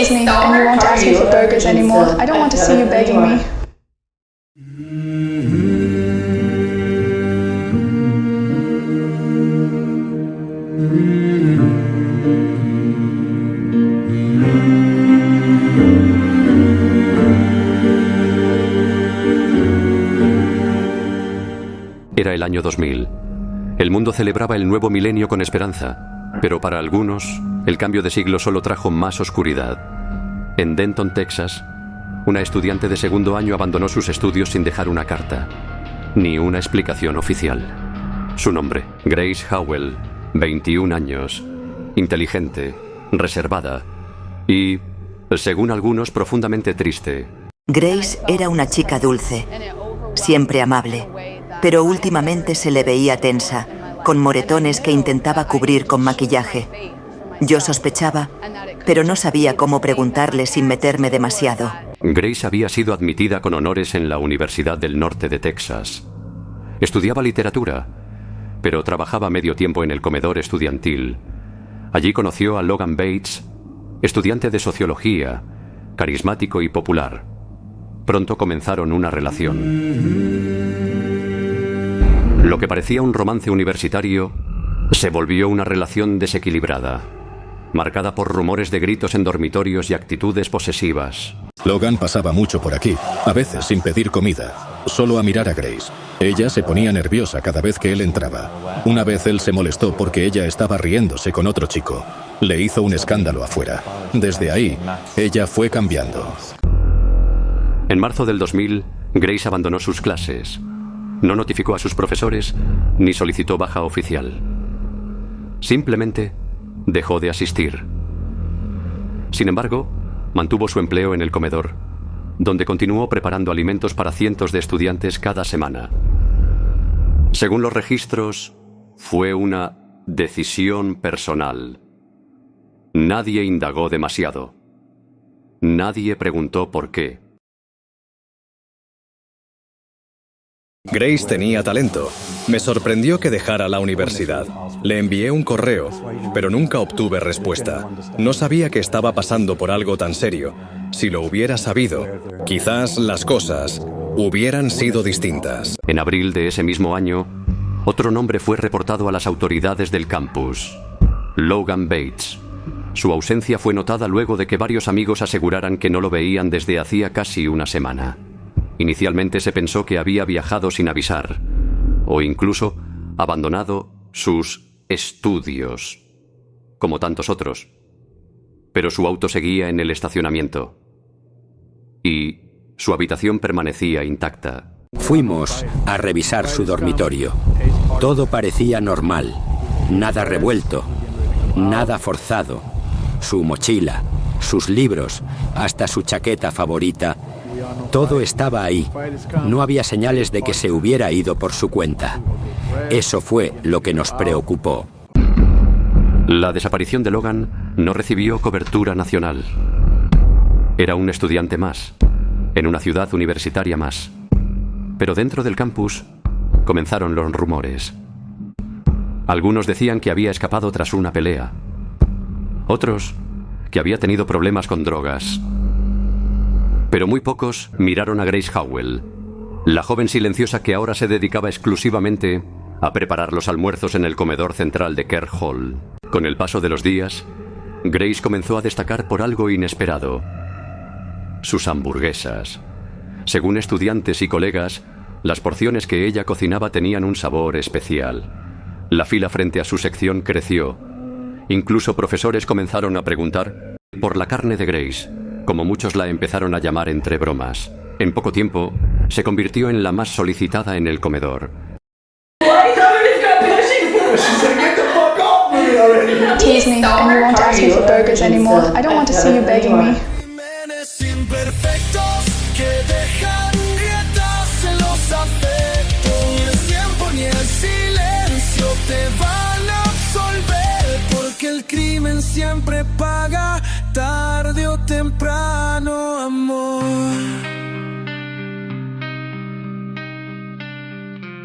tease me and you won't ask me for burgers anymore. I don't want to see you begging me. Era el año 2000. El mundo celebraba el nuevo milenio con esperanza, pero para algunos, el cambio de siglo solo trajo más oscuridad. En Denton, Texas, una estudiante de segundo año abandonó sus estudios sin dejar una carta, ni una explicación oficial. Su nombre, Grace Howell, 21 años, inteligente, reservada y, según algunos, profundamente triste. Grace era una chica dulce, siempre amable, pero últimamente se le veía tensa, con moretones que intentaba cubrir con maquillaje. Yo sospechaba, pero no sabía cómo preguntarle sin meterme demasiado. Grace había sido admitida con honores en la Universidad del Norte de Texas. Estudiaba literatura, pero trabajaba medio tiempo en el comedor estudiantil. Allí conoció a Logan Bates, estudiante de sociología, carismático y popular. Pronto comenzaron una relación. Lo que parecía un romance universitario se volvió una relación desequilibrada, marcada por rumores de gritos en dormitorios y actitudes posesivas. Logan pasaba mucho por aquí, a veces sin pedir comida, solo a mirar a Grace. Ella se ponía nerviosa cada vez que él entraba. Una vez él se molestó porque ella estaba riéndose con otro chico. Le hizo un escándalo afuera. Desde ahí, ella fue cambiando. En marzo del 2000, Grace abandonó sus clases. No notificó a sus profesores ni solicitó baja oficial. Simplemente dejó de asistir. Sin embargo, mantuvo su empleo en el comedor, donde continuó preparando alimentos para cientos de estudiantes cada semana. Según los registros, fue una decisión personal. Nadie indagó demasiado. Nadie preguntó por qué. Grace tenía talento. Me sorprendió que dejara la universidad. Le envié un correo, pero nunca obtuve respuesta. No sabía que estaba pasando por algo tan serio. Si lo hubiera sabido, quizás las cosas hubieran sido distintas. En abril de ese mismo año, otro nombre fue reportado a las autoridades del campus: Logan Bates. Su ausencia fue notada luego de que varios amigos aseguraran que no lo veían desde hacía casi una semana. Inicialmente se pensó que había viajado sin avisar, o incluso abandonado sus estudios, como tantos otros. Pero su auto seguía en el estacionamiento y su habitación permanecía intacta. Fuimos a revisar su dormitorio. Todo parecía normal, nada revuelto, nada forzado. Su mochila, sus libros, hasta su chaqueta favorita. Todo estaba ahí. No había señales de que se hubiera ido por su cuenta. Eso fue lo que nos preocupó. La desaparición de Logan no recibió cobertura nacional. Era un estudiante más, en una ciudad universitaria más. Pero dentro del campus comenzaron los rumores. Algunos decían que había escapado tras una pelea. Otros, que había tenido problemas con drogas. Pero muy pocos miraron a Grace Howell, la joven silenciosa que ahora se dedicaba exclusivamente a preparar los almuerzos en el comedor central de Kerr Hall. Con el paso de los días, Grace comenzó a destacar por algo inesperado: sus hamburguesas. Según estudiantes y colegas, las porciones que ella cocinaba tenían un sabor especial. La fila frente a su sección creció. Incluso profesores comenzaron a preguntar por la carne de Grace, como muchos la empezaron a llamar entre bromas. En poco tiempo, se convirtió en la más solicitada en el comedor. Tease me and you won't ask me for burgers anymore. I don't want to see you begging me. Siempre paga tarde o temprano, amor.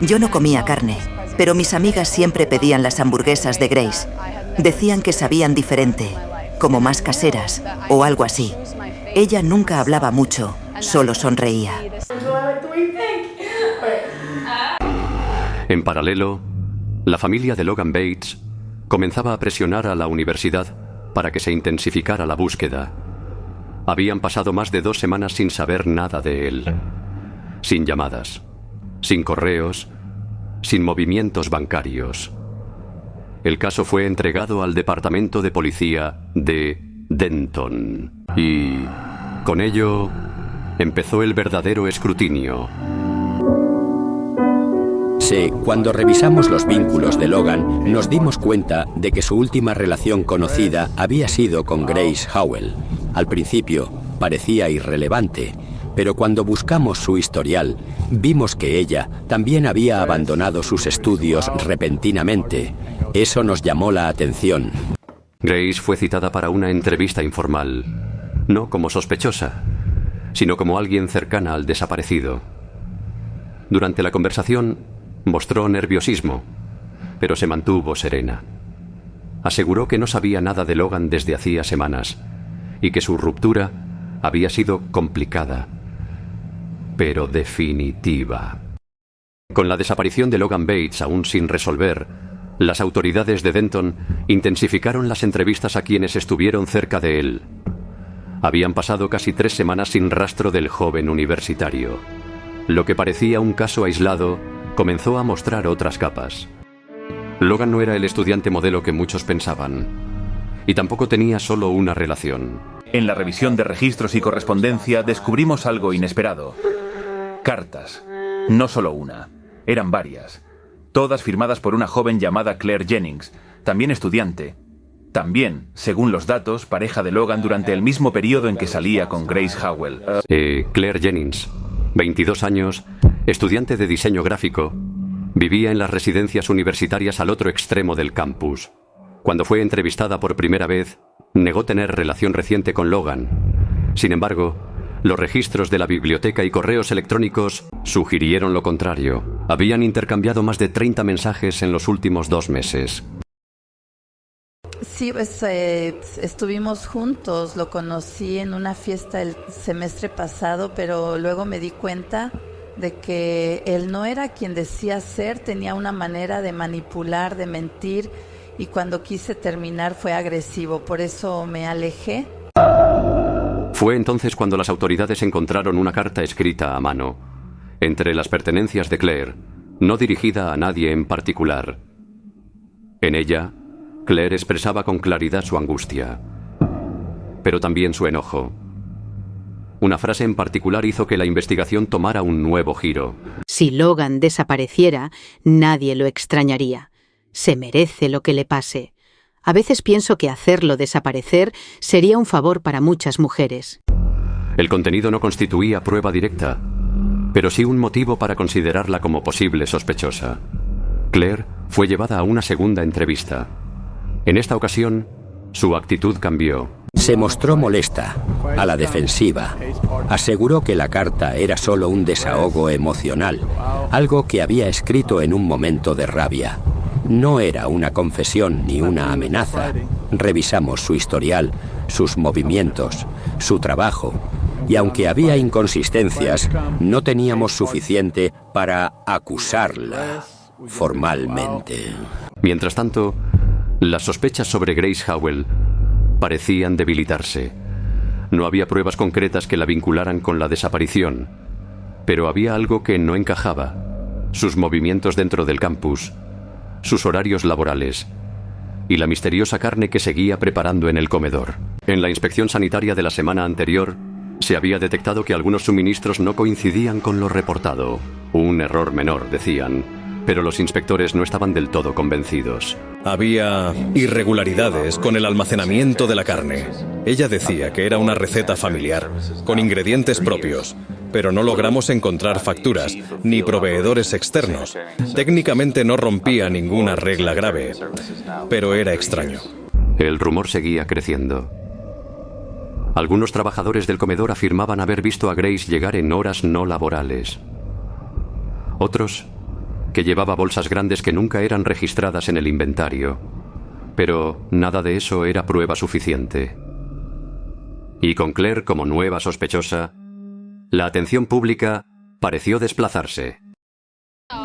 Yo no comía carne, pero mis amigas siempre pedían las hamburguesas de Grace. Decían que sabían diferente, como más caseras o algo así. Ella nunca hablaba mucho, solo sonreía. En paralelo, la familia de Logan Bates comenzaba a presionar a la universidad para que se intensificara la búsqueda. Habían pasado más de 2 semanas sin saber nada de él. Sin llamadas, sin correos, sin movimientos bancarios. El caso fue entregado al Departamento de Policía de Denton. Y con ello empezó el verdadero escrutinio. Sí, cuando revisamos los vínculos de Logan, nos dimos cuenta de que su última relación conocida había sido con Grace Howell. Al principio parecía irrelevante, pero cuando buscamos su historial, vimos que ella también había abandonado sus estudios repentinamente. Eso nos llamó la atención. Grace fue citada para una entrevista informal, no como sospechosa, sino como alguien cercana al desaparecido. Durante la conversación, mostró nerviosismo, pero se mantuvo serena. Aseguró que no sabía nada de Logan desde hacía semanas y que su ruptura había sido complicada, pero definitiva. Con la desaparición de Logan Bates aún sin resolver, las autoridades de Denton intensificaron las entrevistas a quienes estuvieron cerca de él. Habían pasado casi 3 semanas sin rastro del joven universitario. Lo que parecía un caso aislado comenzó a mostrar otras capas. Logan no era el estudiante modelo que muchos pensaban, y tampoco tenía solo una relación. En la revisión de registros y correspondencia descubrimos algo inesperado. Cartas. No solo una. Eran varias. Todas firmadas por una joven llamada Claire Jennings, también estudiante. También, según los datos, pareja de Logan durante el mismo periodo en que salía con Grace Howell. Claire Jennings, 22 años, estudiante de diseño gráfico, vivía en las residencias universitarias al otro extremo del campus. Cuando fue entrevistada por primera vez, negó tener relación reciente con Logan. Sin embargo, los registros de la biblioteca y correos electrónicos sugirieron lo contrario. Habían intercambiado más de 30 mensajes en los últimos 2 meses. Sí, pues estuvimos juntos, lo conocí en una fiesta el semestre pasado, pero luego me di cuenta de que él no era quien decía ser, tenía una manera de manipular, de mentir, y cuando quise terminar fue agresivo, por eso me alejé. Fue entonces cuando las autoridades encontraron una carta escrita a mano, entre las pertenencias de Claire, no dirigida a nadie en particular. En ella, Claire expresaba con claridad su angustia, pero también su enojo. Una frase en particular hizo que la investigación tomara un nuevo giro. Si Logan desapareciera, nadie lo extrañaría. Se merece lo que le pase. A veces pienso que hacerlo desaparecer sería un favor para muchas mujeres. El contenido no constituía prueba directa, pero sí un motivo para considerarla como posible sospechosa. Claire fue llevada a una segunda entrevista. En esta ocasión, su actitud cambió. Se mostró molesta, a la defensiva. Aseguró que la carta era solo un desahogo emocional, algo que había escrito en un momento de rabia. No era una confesión ni una amenaza. Revisamos su historial, sus movimientos, su trabajo, y aunque había inconsistencias, no teníamos suficiente para acusarla formalmente. Mientras tanto, las sospechas sobre Grace Howell parecían debilitarse. No había pruebas concretas que la vincularan con la desaparición, pero había algo que no encajaba: sus movimientos dentro del campus, sus horarios laborales y la misteriosa carne que seguía preparando en el comedor. En la inspección sanitaria de la semana anterior, se había detectado que algunos suministros no coincidían con lo reportado. Un error menor, decían, pero los inspectores no estaban del todo convencidos. Había irregularidades con el almacenamiento de la carne. Ella decía que era una receta familiar, con ingredientes propios, pero no logramos encontrar facturas ni proveedores externos. Técnicamente no rompía ninguna regla grave, pero era extraño. El rumor seguía creciendo. Algunos trabajadores del comedor afirmaban haber visto a Grace llegar en horas no laborales. Otros, que llevaba bolsas grandes que nunca eran registradas en el inventario. Pero nada de eso era prueba suficiente. Y con Claire como nueva sospechosa, la atención pública pareció desplazarse.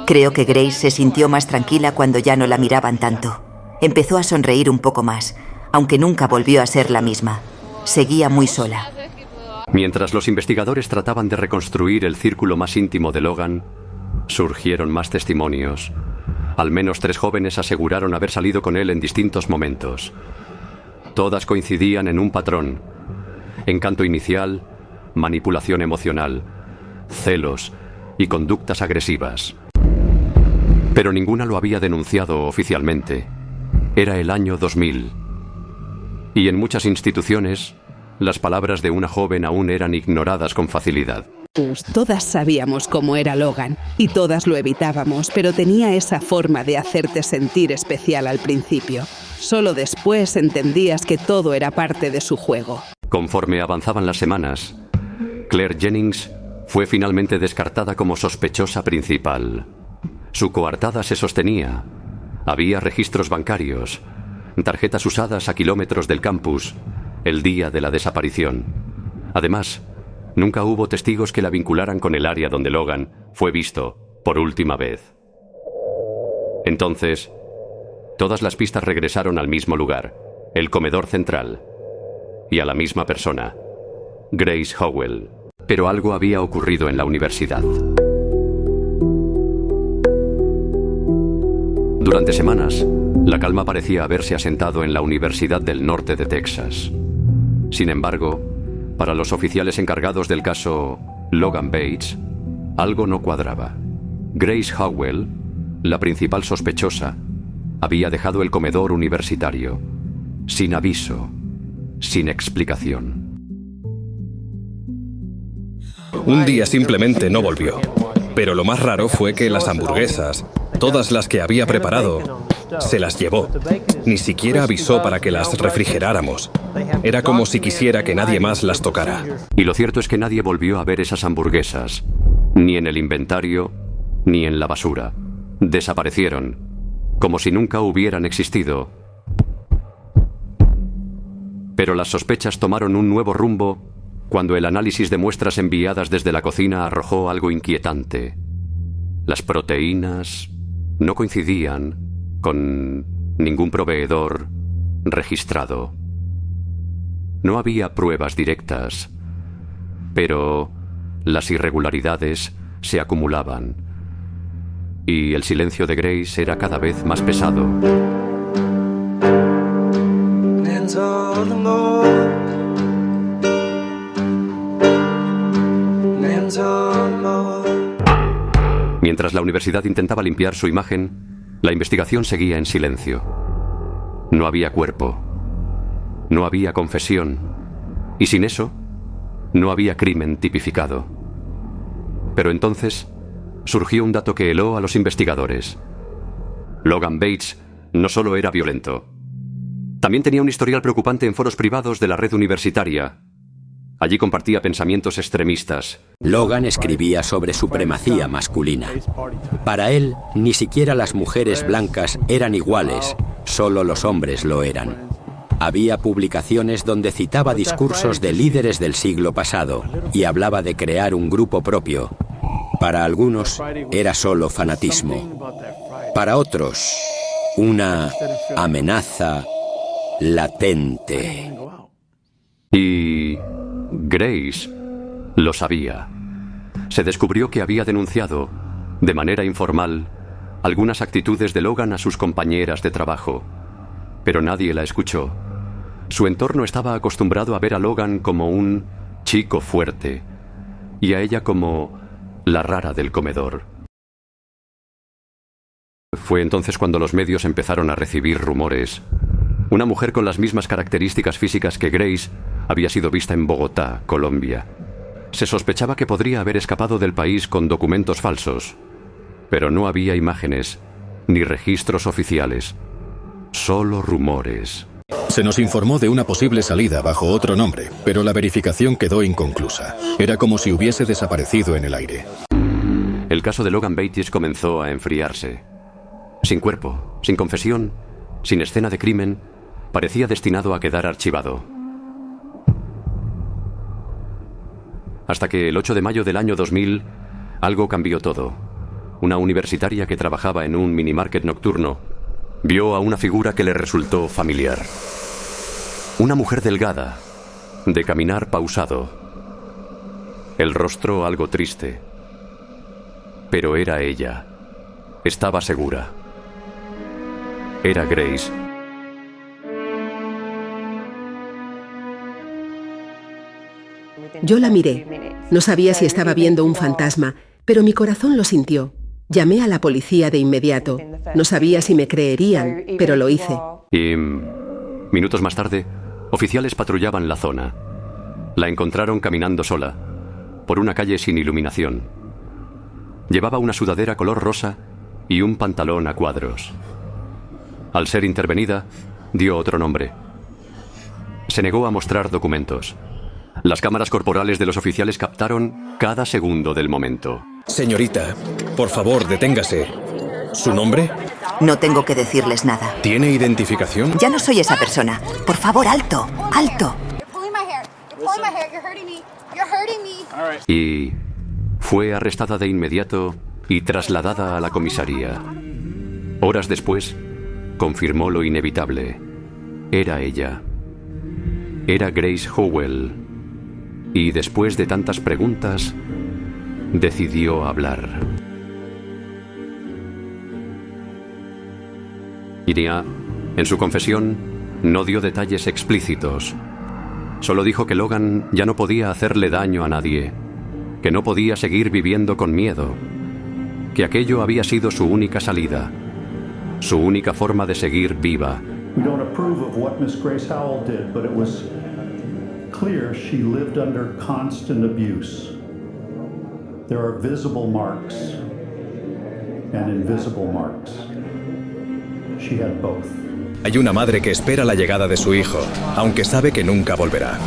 Creo que Grace se sintió más tranquila cuando ya no la miraban tanto. Empezó a sonreír un poco más, aunque nunca volvió a ser la misma. Seguía muy sola. Mientras los investigadores trataban de reconstruir el círculo más íntimo de Logan, surgieron más testimonios. Al menos 3 jóvenes aseguraron haber salido con él en distintos momentos. Todas coincidían en un patrón: encanto inicial, manipulación emocional, celos y conductas agresivas. Pero ninguna lo había denunciado oficialmente. Era el año 2000. Y en muchas instituciones, las palabras de una joven aún eran ignoradas con facilidad. Todas sabíamos cómo era Logan y todas lo evitábamos, pero tenía esa forma de hacerte sentir especial al principio. Solo después entendías que todo era parte de su juego. Conforme avanzaban las semanas, Claire Jennings fue finalmente descartada como sospechosa principal. Su coartada se sostenía. Había registros bancarios, tarjetas usadas a kilómetros del campus el día de la desaparición. Además, nunca hubo testigos que la vincularan con el área donde Logan fue visto por última vez. Entonces, todas las pistas regresaron al mismo lugar, el comedor central, y a la misma persona, Grace Howell. Pero algo había ocurrido en la universidad. Durante semanas, la calma parecía haberse asentado en la Universidad del Norte de Texas. Sin embargo, para los oficiales encargados del caso Logan Bates, algo no cuadraba. Grace Howell, la principal sospechosa, había dejado el comedor universitario, sin aviso, sin explicación. Un día simplemente no volvió. Pero lo más raro fue que las hamburguesas, todas las que había preparado, se las llevó. Ni siquiera avisó para que las refrigeráramos. Era como si quisiera que nadie más las tocara. Y lo cierto es que nadie volvió a ver esas hamburguesas, ni en el inventario, ni en la basura. Desaparecieron, como si nunca hubieran existido. Pero las sospechas tomaron un nuevo rumbo cuando el análisis de muestras enviadas desde la cocina arrojó algo inquietante. Las proteínas no coincidían con ningún proveedor registrado. No había pruebas directas, pero las irregularidades se acumulaban y el silencio de Grace era cada vez más pesado. Mientras la universidad intentaba limpiar su imagen, la investigación seguía en silencio. No había cuerpo, no había confesión, y sin eso, no había crimen tipificado. Pero entonces, surgió un dato que heló a los investigadores. Logan Bates no solo era violento, también tenía un historial preocupante en foros privados de la red universitaria. Allí compartía pensamientos extremistas. Logan escribía sobre supremacía masculina. Para él, ni siquiera las mujeres blancas eran iguales, solo los hombres lo eran. Había publicaciones donde citaba discursos de líderes del siglo pasado y hablaba de crear un grupo propio. Para algunos, era solo fanatismo. Para otros, una amenaza latente. Y Grace lo sabía. Se descubrió que había denunciado, de manera informal, algunas actitudes de Logan a sus compañeras de trabajo, pero nadie la escuchó. Su entorno estaba acostumbrado a ver a Logan como un chico fuerte y a ella como la rara del comedor. Fue entonces cuando los medios empezaron a recibir rumores. Una mujer con las mismas características físicas que Grace había sido vista en Bogotá, Colombia. Se sospechaba que podría haber escapado del país con documentos falsos, pero no había imágenes ni registros oficiales, solo rumores. Se nos informó de una posible salida bajo otro nombre, pero la verificación quedó inconclusa. Era como si hubiese desaparecido en el aire. El caso de Logan Bates comenzó a enfriarse. Sin cuerpo, sin confesión sin escena de crimen, parecía destinado a quedar archivado. Hasta que el 8 de mayo del año 2000, algo cambió todo. Una universitaria que trabajaba en un minimarket nocturno vio a una figura que le resultó familiar. Una mujer delgada, de caminar pausado, el rostro algo triste. Pero era ella. Estaba segura. Era Grace. Yo la miré. No sabía si estaba viendo un fantasma, pero mi corazón lo sintió. Llamé a la policía de inmediato. No sabía si me creerían, pero lo hice. Y minutos más tarde, oficiales patrullaban la zona. La encontraron caminando sola, por una calle sin iluminación. Llevaba una sudadera color rosa y un pantalón a cuadros. Al ser intervenida, dio otro nombre. Se negó a mostrar documentos. Las cámaras corporales de los oficiales captaron cada segundo del momento. Señorita, por favor, deténgase. ¿Su nombre? No tengo que decirles nada. ¿Tiene identificación? Ya no soy esa persona. Por favor, alto, alto. Y fue arrestada de inmediato y trasladada a la comisaría. Horas después, confirmó lo inevitable. Era ella. Era Grace Howell. Y después de tantas preguntas, decidió hablar. Iria, en su confesión, no dio detalles explícitos. Solo dijo que Logan ya no podía hacerle daño a nadie, que no podía seguir viviendo con miedo, que aquello había sido su única salida, su única forma de seguir viva. We don't approve of what Miss Grace Howell did, but it was clear she lived under constant abuse. There are visible marks and invisible marks. She had both. Hay una madre que espera la llegada de su hijo, aunque sabe que nunca volverá.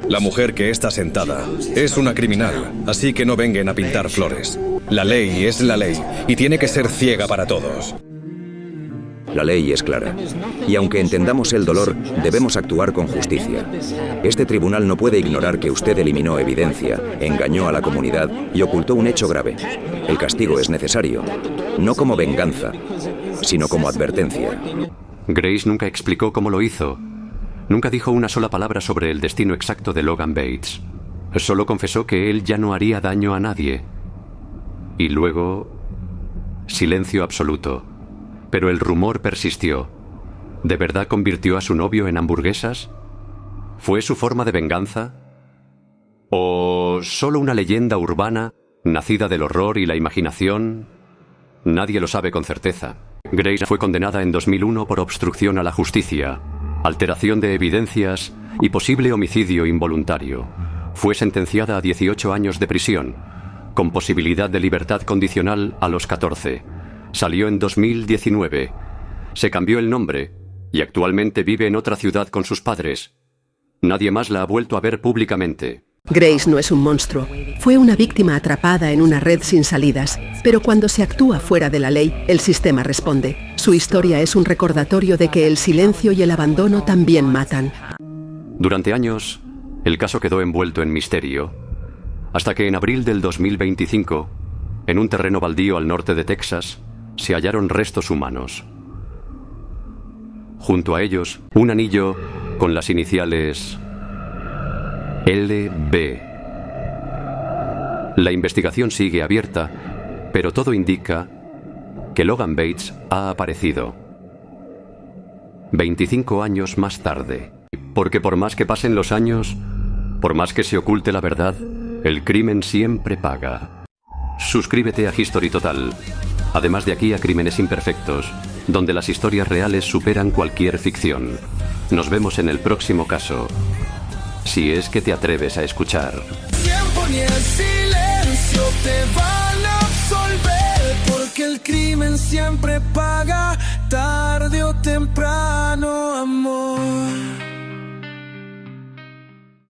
La mujer que está sentada es una criminal, así que no vengan a pintar flores. La ley es la ley y tiene que ser ciega para todos. La ley es clara. Y aunque entendamos el dolor, debemos actuar con justicia. Este tribunal no puede ignorar que usted eliminó evidencia, engañó a la comunidad y ocultó un hecho grave. El castigo es necesario, no como venganza, sino como advertencia. Grace nunca explicó cómo lo hizo. Nunca dijo una sola palabra sobre el destino exacto de Logan Bates. Solo confesó que él ya no haría daño a nadie. Y luego, silencio absoluto. Pero el rumor persistió. ¿De verdad convirtió a su novio en hamburguesas? ¿Fue su forma de venganza? ¿O solo una leyenda urbana, nacida del horror y la imaginación? Nadie lo sabe con certeza. Grace fue condenada en 2001 por obstrucción a la justicia, alteración de evidencias y posible homicidio involuntario. Fue sentenciada a 18 años de prisión, con posibilidad de libertad condicional a los 14. Salió en 2019. Se cambió el nombre y actualmente vive en otra ciudad con sus padres. Nadie más la ha vuelto a ver públicamente. Grace no es un monstruo. Fue una víctima atrapada en una red sin salidas. Pero cuando se actúa fuera de la ley, el sistema responde. Su historia es un recordatorio de que el silencio y el abandono también matan. Durante años, el caso quedó envuelto en misterio, hasta que en abril del 2025, en un terreno baldío al norte de Texas, se hallaron restos humanos. Junto a ellos, un anillo con las iniciales LB. La investigación sigue abierta, pero todo indica que Logan Bates ha aparecido 25 años más tarde. Porque por más que pasen los años, por más que se oculte la verdad, el crimen siempre paga. Suscríbete a History Total. Además de aquí a Crímenes Imperfectos, donde las historias reales superan cualquier ficción. Nos vemos en el próximo caso, si es que te atreves a escuchar. Tiempo ni el silencio te van a absolver, porque el crimen siempre paga, tarde o temprano, amor.